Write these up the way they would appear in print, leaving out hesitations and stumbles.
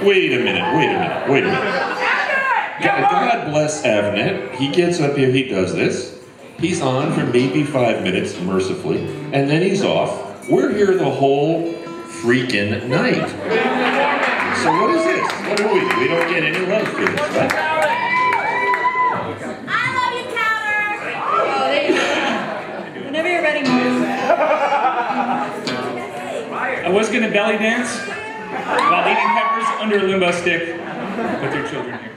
Wait a minute. God bless Avnett. He gets up here, he does this. He's on for maybe 5 minutes, mercifully, and then he's off. We're here the whole freaking night. So what is this? What are we? We don't get any love for this, right? I love you, Counter! Oh, there you go. Whenever you're ready, I was going to belly dance while eating peppers under a limbo stick with your children here.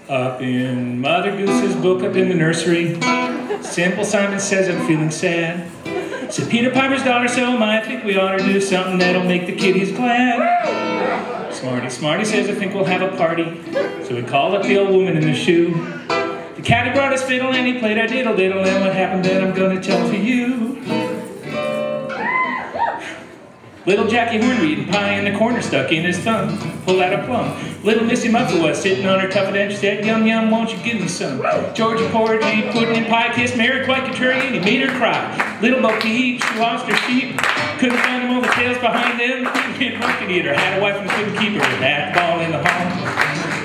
Up in Mother Goose's book, up in the nursery, Simple Simon says I'm feeling sad. Said Peter Piper's daughter, so am I think we ought to do something that'll make the kiddies glad. Smarty says I think we'll have a party. So we called up the old woman in the shoe. The cat brought his fiddle and he played a diddle diddle, and what happened then I'm gonna tell to you. Little Jackie Horn eating pie in the corner, stuck in his thumb, pulled out a plum. Little Missy Muffler was sitting on her tuffet and she said, yum yum, won't you give me some? Georgie Porgy, pudding and pie, kissed Mary quite contrary, and he made her cry. Little Bo Peep, she lost her sheep, couldn't find them all the tails behind them. Kid Pumpkin Eater had a wife and couldn't keep her, had the ball in the hall.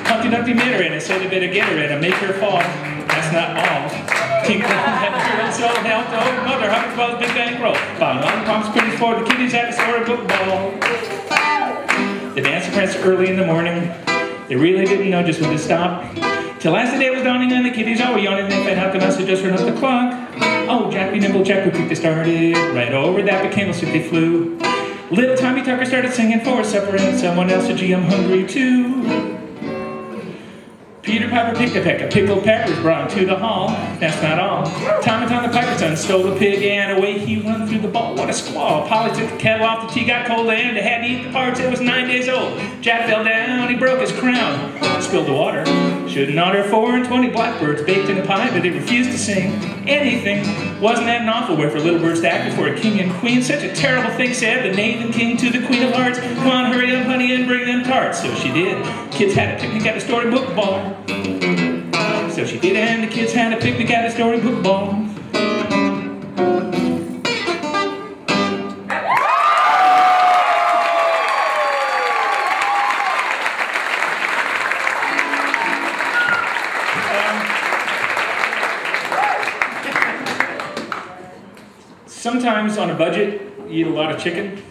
Humpty Dumpty met her and I said I better get her and make her fall. That's not all. King Kong had a girl so helped the old mother, Humpty Ball's big bankroll. Found all the promise pretty for the kiddies at the storybook ball. The dancing pranced early in the morning. They really didn't know just when to stop. Till as the day was dawning and the kiddies all were yawning, they found out the mouse had just run up the clock. Oh, Jack, Nimble, Jack, quick they started. Right over that big candlestick they flew. Little Tommy Tucker started singing for supper, and someone else said, gee, I'm hungry too. Peter Piper picked a peck of pickled peppers, brought him to the hall. That's not all. Tom the Piper's son stole the pig and away he run through the ball. What a squall. Polly took the kettle off, the tea got cold and they had to eat the parts. It was 9 days old. Jack fell down, he broke his crown. Spilled the water. Shouldn't order 4 and 20 blackbirds baked in a pie, but they refused to sing anything. Wasn't that an awful way for little birds to act before a king and queen? Such a terrible thing, said the knave and king to the queen of hearts. Come on, hurry up, honey, and bring them tarts. So she did. Kids had a picnic at the storybook ball. So she did, and the kids had a picnic at a storybook ball. Sometimes on a budget, you eat a lot of chicken.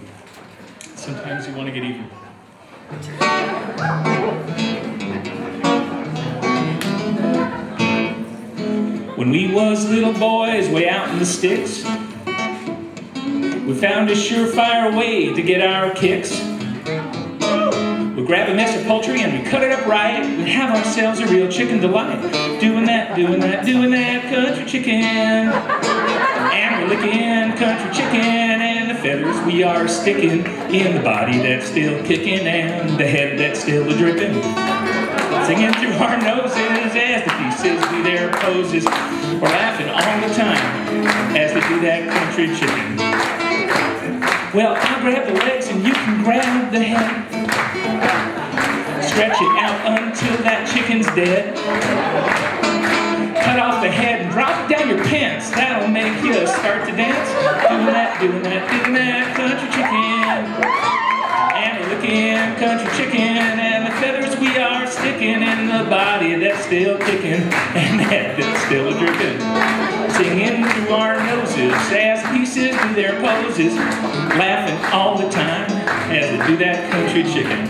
Sometimes you want to get even. When we was little boys way out in the sticks, we found a surefire way to get our kicks. We'd grab a mess of poultry and we'd cut it up right. We'd have ourselves a real chicken delight. Doing that country chicken. And we're licking country chicken, and the feathers we are sticking in the body that's still kicking and the head that's still a-dripping. Singing through our noses as the pieces do their poses. We're laughing all the time as they do that country chicken. Well, I'll grab the legs and you can grab the head. Stretch it out until that chicken's dead. Cut off the head and drop it down your pants. That'll make you start to dance. Doing that country chicken. And we're licking country chicken, and the feathers we are sticking in the body that's still kicking and the head that's still a-dripping. Singing through our noses as pieces do their poses, laughing all the time as they do that country chicken.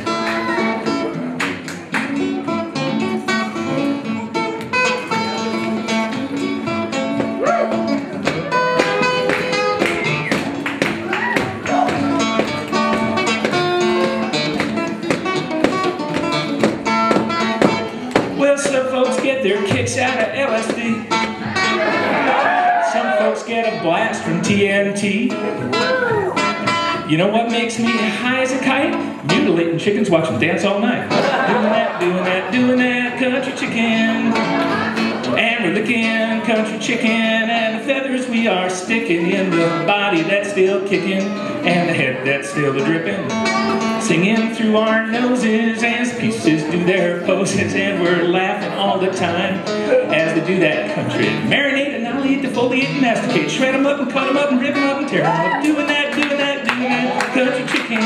Some folks get their kicks out of LSD. Some folks get a blast from TNT. You know what makes me high as a kite? Mutilating chickens, watch them dance all night. Doing that country chicken. And we're licking country chicken, and the feathers we are sticking in the body that's still kicking and the head that's still a-dripping. Singing through our noses as pieces do their poses, and we're laughing all the time as they do that country. Marinate and I'll defoliate, defoliate, and masticate. Shred them up and cut them up and rip them up and tear them up. Doing that, doing that, doing that. Country chicken.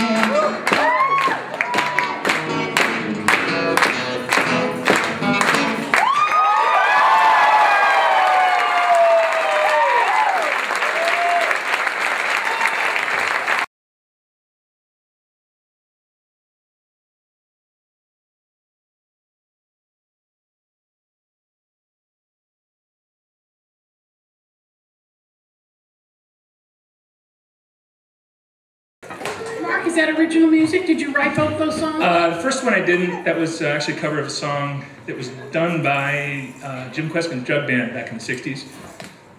Mark, is that original music? Did you write both those songs? The first one I didn't. That was actually a cover of a song that was done by Jim Queskin's Jug Band back in the 60s.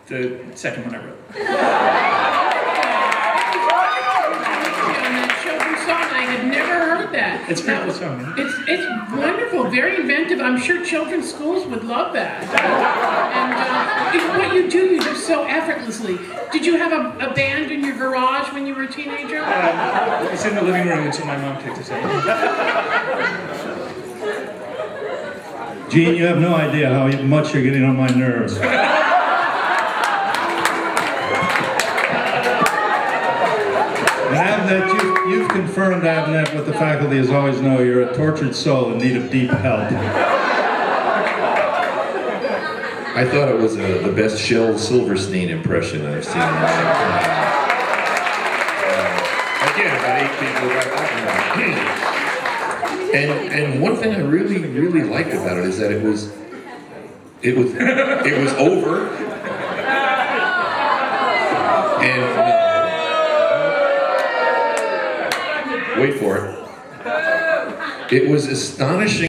The second one I wrote. On that children's song, I had never heard that. It's a pretty cool song. Huh? It's wonderful, very inventive. I'm sure children's schools would love that. And what you do so effortlessly. Did you have a band in your garage when you were a teenager? It was in the living room until my mom kicked us out. Gene, you have no idea how much you're getting on my nerves. And Avnett, you've confirmed, Avnett, what the faculty has always known. You're a tortured soul in need of deep help. I thought it was the best Shel Silverstein impression I've seen. Again, about 8 people. And one thing I really liked about it is that it was over. And wait for it. It was astonishing.